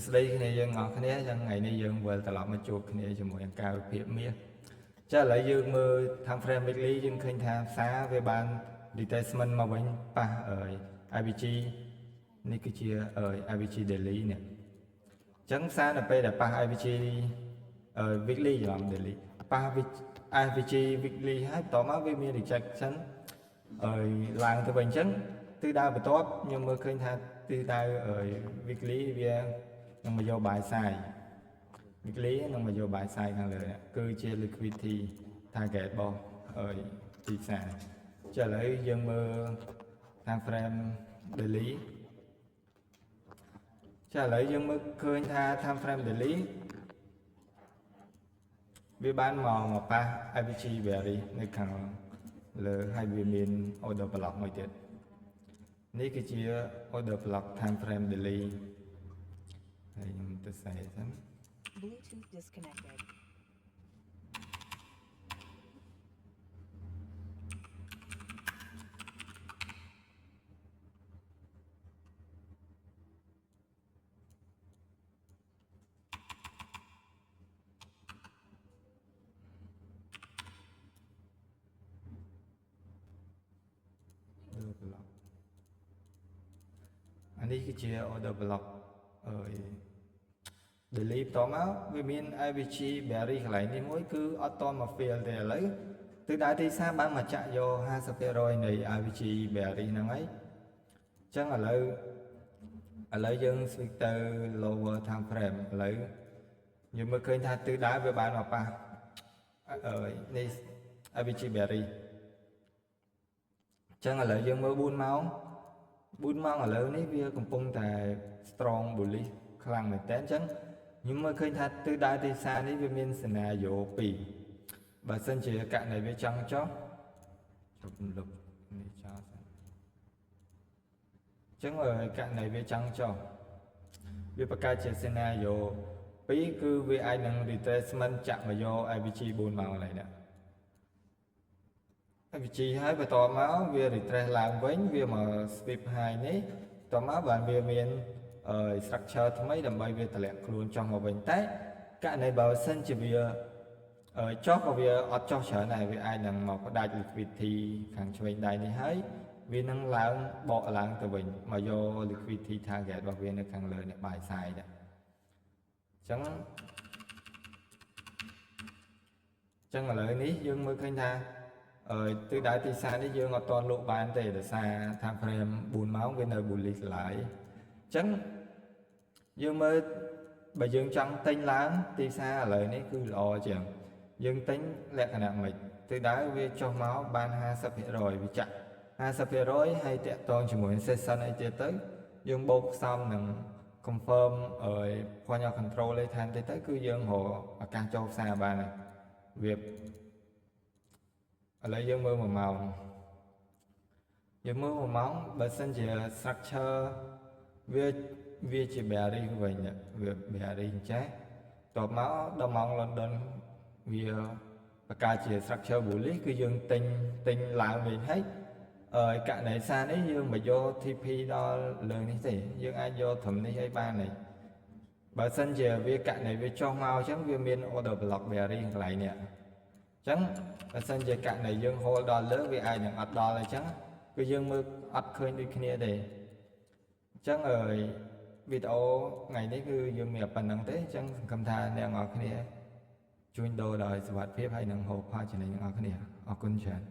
ស្ដីគ្នាយើងអស់គ្នាចឹងថ្ងៃនេះយើងវិលត្រឡប់មកជួបគ្នាជាមួយអង្គការវិភាគមាសចាឥឡូវយើងមើលខាង Frame Weekly យើងឃើញថាផ្សារវាបាន retracement មកវិញប៉ះIBG នេះគឺជាIBG Daily នេះចឹងផ្សារនៅពេលដែលប៉ះ IBG Weekly ច្រឡំ Daily ប៉ះ IBG Weekly ហើយបន្តមកវាមាន rejection ឡើងទៅវិញចឹងទិសដៅបន្ទាប់ខ្ញុំមើលឃើញថាទិសដៅweekly វានឹងមកយកបាយសាយ weekly នឹងមកយកបាយសាយខាងលើនេះគឺជា liquidity target របស់ទីផ្សារចាឥឡូវយើងមើលតាម frame daily ចាឥឡូវយើងមើលឃើញថា time frame daily វាបានមកប៉ះ IBG berry នៅខាងលើហើយវាមាន order block មួយទៀតនេះគឺជា order block time frame daily ហើយខ្ញុំទៅសេសិន Bluetooth disconnected អានេះគឺជា order block daily បន្តមកវាមាន IBG berry កន្លែងនេះមួយគឺអត់តមក fail ទេឥឡូវទិសដៅទីផ្សារបានមកចាក់យក 50% នៃ IBG berry ហ្នឹងហើយអញ្ចឹងឥឡូវយើង switch ទៅ lower time frame ឥឡូវយើងមើលឃើញថាទិសដៅវាបានមកប៉ះនេះ IBG berry អញ្ចឹងឥឡូវយើងមើល4ម៉ោងឥឡូវនេះវាកំពុងតែ strong bullish ខ្លាំងមែនតើអញ្ចឹងខ្ញុំមើលឃើញថាទិសដៅទីផ្សារនេះវាមាន scenario 2បើសិនជាករណីវាចង់ចុះជប់លុបនេះចោលសិនអញ្ចឹងករណីវាចង់ចុះវាបង្កើតជា scenario 2គឺវាអាចនឹង retracement ចាក់មកយក IBG 4ម៉ោងឡើយណាIBG ហើយបន្តមកវា retrace ឡើងវិញវាមក sweep high នេះបន្តមកបានវាមានstructure ថ្មីដើម្បីវាតម្លាក់ខ្លួនចុះមកវិញតែករណីបើសិនជាវាចុះក៏វាអត់ចុះច្រើនដែរវាអាចនឹងមកផ្ដាច់ liquidity ខាងឆ្វេងដៃនេះហើយវានឹងឡើងបកឡើងទៅវិញមកយក liquidity target របស់វានៅខាងលើនេះបាយសាយដែរអញ្ចឹងឥឡូវនេះយើងមើលឃើញថាទិសដៅទីផ្សារនេះយើងអត់ទាន់លក់បានទេដោយសារ time frame 4ម៉ោងវានៅ bullish ឡើយអញ្ចឹងយើងមើលបើយើងចង់ទិញឡើងទីផ្សារឥឡូវនេះគឺល្អជាងយើងទិញលក្ខណៈមិនទិសដៅវាចុះមកបាន 50% វាចាក់ 50% ហើយតាក់ទងជាមួយ session អីទៀតទៅយើងបូកផ្សំនឹង confirm point of control ឯឋានទៅគឺយើងរកឱកាសចូលផ្សារបានហើយវាឥឡូវយើងមើល1ម៉ោងបើសិនជា structure វាជា bearish វិញវា bearish ចេះតបមកដល់ម៉ោង London វាបង្កើតជា structure bullish គឺយើងទិញឡើងវិញហើយករណីសារនេះយើងមិនយក TP ដល់លើនេះទេយើងអាចយកត្រឹមនេះឲ្យបានហើយបើសិនជាវាករណីវាចុះមកអញ្ចឹងវាមាន order block bearish កន្លែងនេះអញ្ចឹងបើសិនជាករណីយើង hold ដល់លើវាអាចនឹងអត់ដល់អញ្ចឹងគឺយើងមើលអត់ឃើញដូចគ្នាទេអញ្ចឹងវីដេអូថ្ងៃនេះគឺយើងមានប៉ុណ្្នឹងទេអញ្ចឹងសង្ឃឹមថាអ្នកនរគ្នាជួញដូរដោយសុវត្ថិភាពហើយនឹងហូបផលចំណេញអ្នកនរគ្នាអរគុណច្រើន